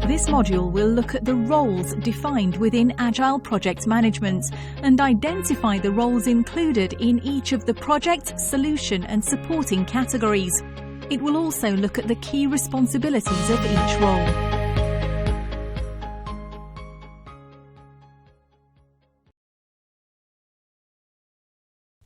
This module will look at the roles defined within Agile Project Management and identify the roles included in each of the project, solution and supporting categories. It will also look at the key responsibilities of each role.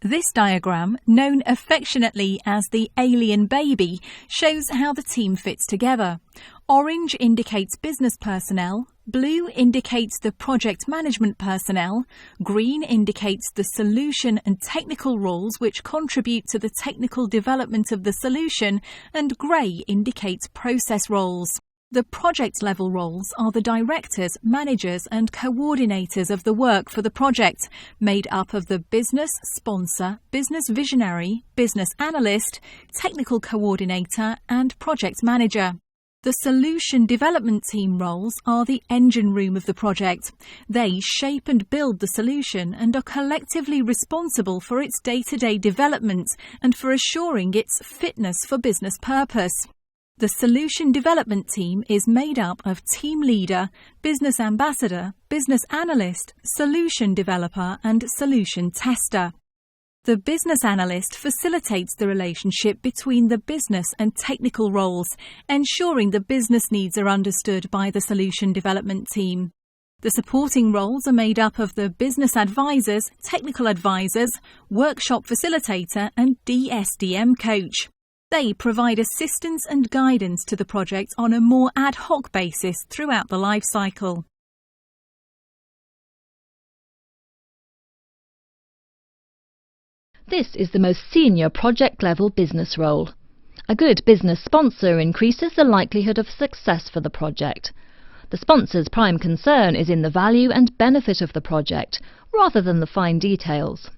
This diagram, known affectionately as the alien baby, shows how the team fits together. Orange indicates business personnel, blue indicates the project management personnel, green indicates the solution and technical roles which contribute to the technical development of the solution, and grey indicates process roles. The project-level roles are the directors, managers and coordinators of the work for the project, made up of the business sponsor, business visionary, business analyst, technical coordinator and project manager. The solution development team roles are the engine room of the project. They shape and build the solution and are collectively responsible for its day-to-day development and for assuring its fitness for business purpose. The solution development team is made up of team leader, business ambassador, business analyst, solution developer and solution tester. The business analyst facilitates the relationship between the business and technical roles, ensuring the business needs are understood by the solution development team. The supporting roles are made up of the business advisors, technical advisors, workshop facilitator and DSDM coach. They provide assistance and guidance to the project on a more ad hoc basis throughout the life cycle. This is the most senior project-level business role. A good business sponsor increases the likelihood of success for the project. The sponsor's prime concern is in the value and benefit of the project, rather than the fine details.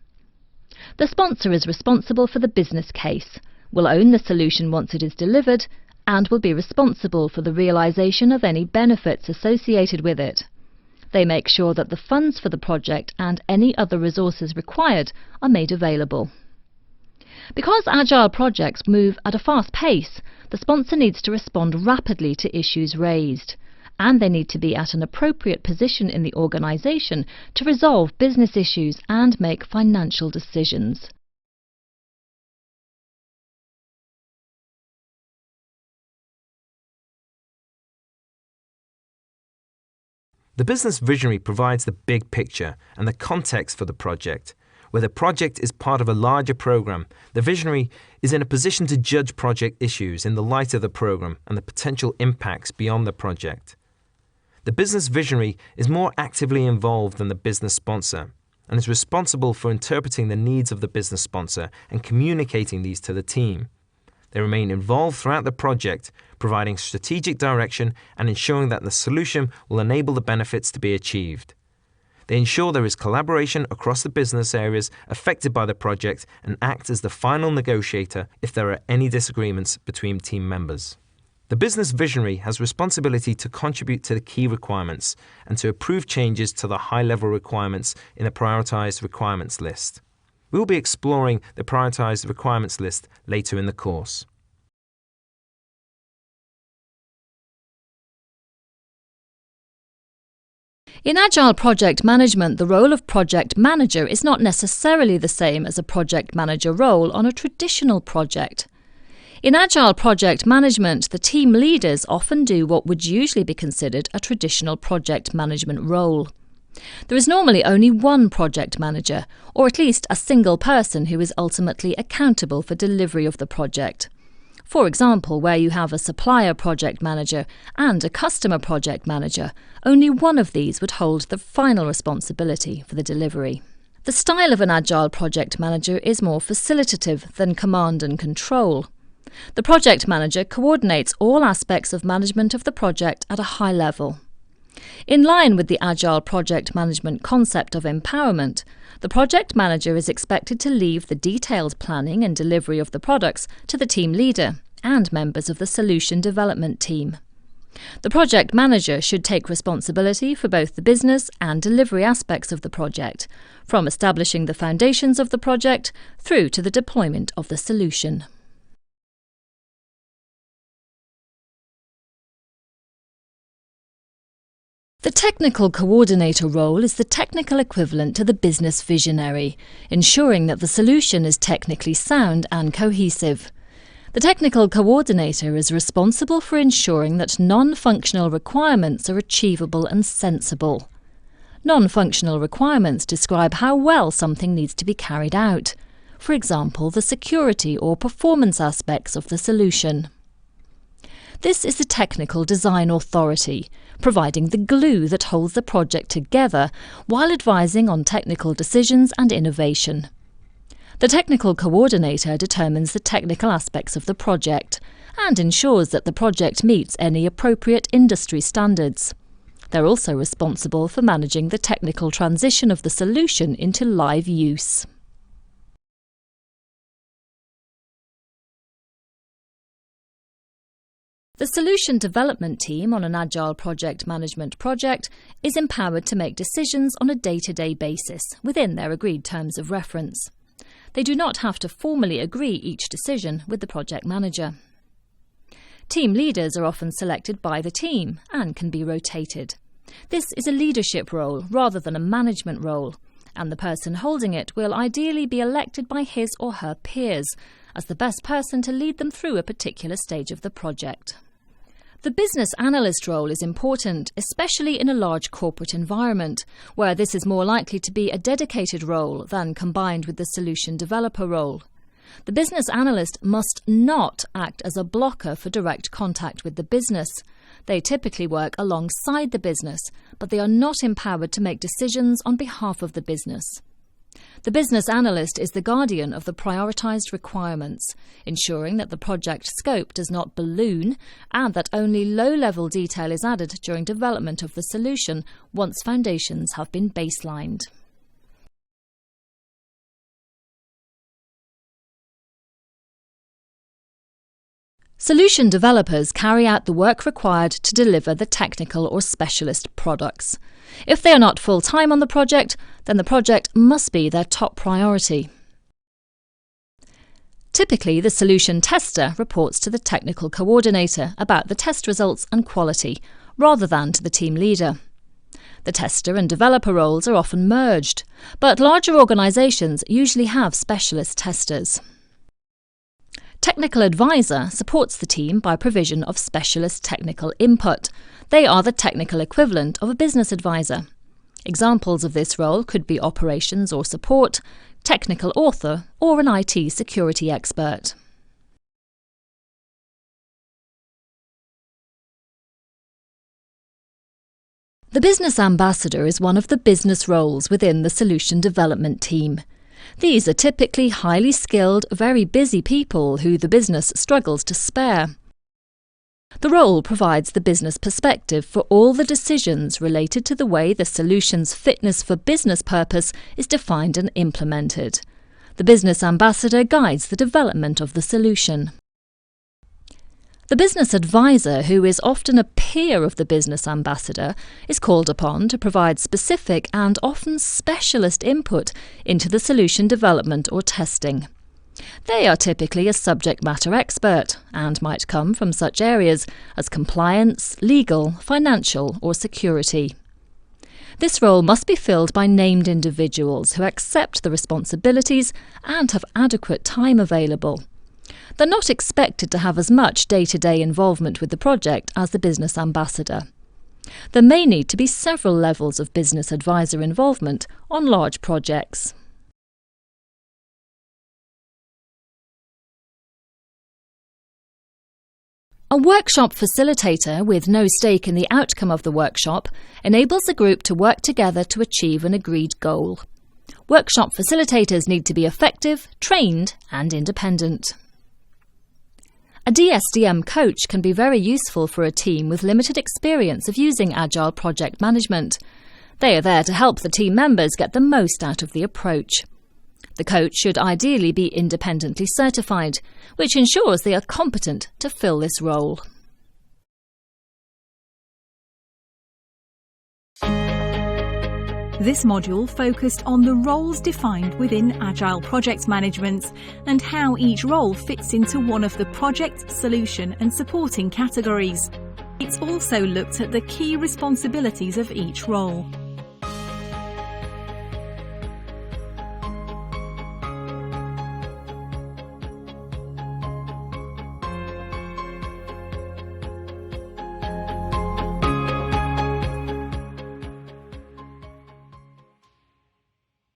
The sponsor is responsible for the business case, will own the solution once it is delivered, and will be responsible for the realization of any benefits associated with it. They make sure that the funds for the project and any other resources required are made available. Because Agile projects move at a fast pace, the sponsor needs to respond rapidly to issues raised, and they need to be at an appropriate position in the organization to resolve business issues and make financial decisions. The business visionary provides the big picture and the context for the project. Where the project is part of a larger program, the visionary is in a position to judge project issues in the light of the program and the potential impacts beyond the project. The business visionary is more actively involved than the business sponsor and is responsible for interpreting the needs of the business sponsor and communicating these to the team. They remain involved throughout the project, providing strategic direction and ensuring that the solution will enable the benefits to be achieved. They ensure there is collaboration across the business areas affected by the project and act as the final negotiator if there are any disagreements between team members. The business visionary has responsibility to contribute to the key requirements and to approve changes to the high-level requirements in the prioritized requirements list. We will be exploring the prioritized requirements list later in the course. In Agile Project Management, the role of project manager is not necessarily the same as a project manager role on a traditional project. In Agile Project Management, the team leaders often do what would usually be considered a traditional project management role. There is normally only one project manager, or at least a single person who is ultimately accountable for delivery of the project. For example, where you have a supplier project manager and a customer project manager, only one of these would hold the final responsibility for the delivery. The style of an Agile project manager is more facilitative than command and control. The project manager coordinates all aspects of management of the project at a high level. In line with the Agile project management concept of empowerment, the project manager is expected to leave the detailed planning and delivery of the products to the team leader and members of the solution development team. The project manager should take responsibility for both the business and delivery aspects of the project, from establishing the foundations of the project through to the deployment of the solution. The technical coordinator role is the technical equivalent to the business visionary, ensuring that the solution is technically sound and cohesive. The technical coordinator is responsible for ensuring that non-functional requirements are achievable and sensible. Non-functional requirements describe how well something needs to be carried out, for example, the security or performance aspects of the solution. This is the technical design authority, providing the glue that holds the project together while advising on technical decisions and innovation. The technical coordinator determines the technical aspects of the project and ensures that the project meets any appropriate industry standards. They're also responsible for managing the technical transition of the solution into live use. The solution development team on an Agile Project Management project is empowered to make decisions on a day-to-day basis within their agreed terms of reference. They do not have to formally agree each decision with the project manager. Team leaders are often selected by the team and can be rotated. This is a leadership role rather than a management role, and the person holding it will ideally be elected by his or her peers as the best person to lead them through a particular stage of the project. The business analyst role is important, especially in a large corporate environment, where this is more likely to be a dedicated role than combined with the solution developer role. The business analyst must not act as a blocker for direct contact with the business. They typically work alongside the business, but they are not empowered to make decisions on behalf of the business. The business analyst is the guardian of the prioritised requirements, ensuring that the project scope does not balloon and that only low-level detail is added during development of the solution once foundations have been baselined. Solution developers carry out the work required to deliver the technical or specialist products. If they are not full-time on the project, then the project must be their top priority. Typically, the solution tester reports to the technical coordinator about the test results and quality, rather than to the team leader. The tester and developer roles are often merged, but larger organisations usually have specialist testers. Technical advisor supports the team by provision of specialist technical input. They are the technical equivalent of a business advisor. Examples of this role could be operations or support, technical author, or an IT security expert. The business ambassador is one of the business roles within the solution development team. These are typically highly skilled, very busy people who the business struggles to spare. The role provides the business perspective for all the decisions related to the way the solution's fitness for business purpose is defined and implemented. The business ambassador guides the development of the solution. The business advisor, who is often a peer of the business ambassador, is called upon to provide specific and often specialist input into the solution development or testing. They are typically a subject matter expert and might come from such areas as compliance, legal, financial, or security. This role must be filled by named individuals who accept the responsibilities and have adequate time available. They're not expected to have as much day-to-day involvement with the project as the business ambassador. There may need to be several levels of business advisor involvement on large projects. A workshop facilitator with no stake in the outcome of the workshop enables a group to work together to achieve an agreed goal. Workshop facilitators need to be effective, trained, and independent. A DSDM coach can be very useful for a team with limited experience of using Agile Project Management. They are there to help the team members get the most out of the approach. The coach should ideally be independently certified, which ensures they are competent to fill this role. This module focused on the roles defined within Agile Project Management and how each role fits into one of the project, solution and supporting categories. It's also looked at the key responsibilities of each role.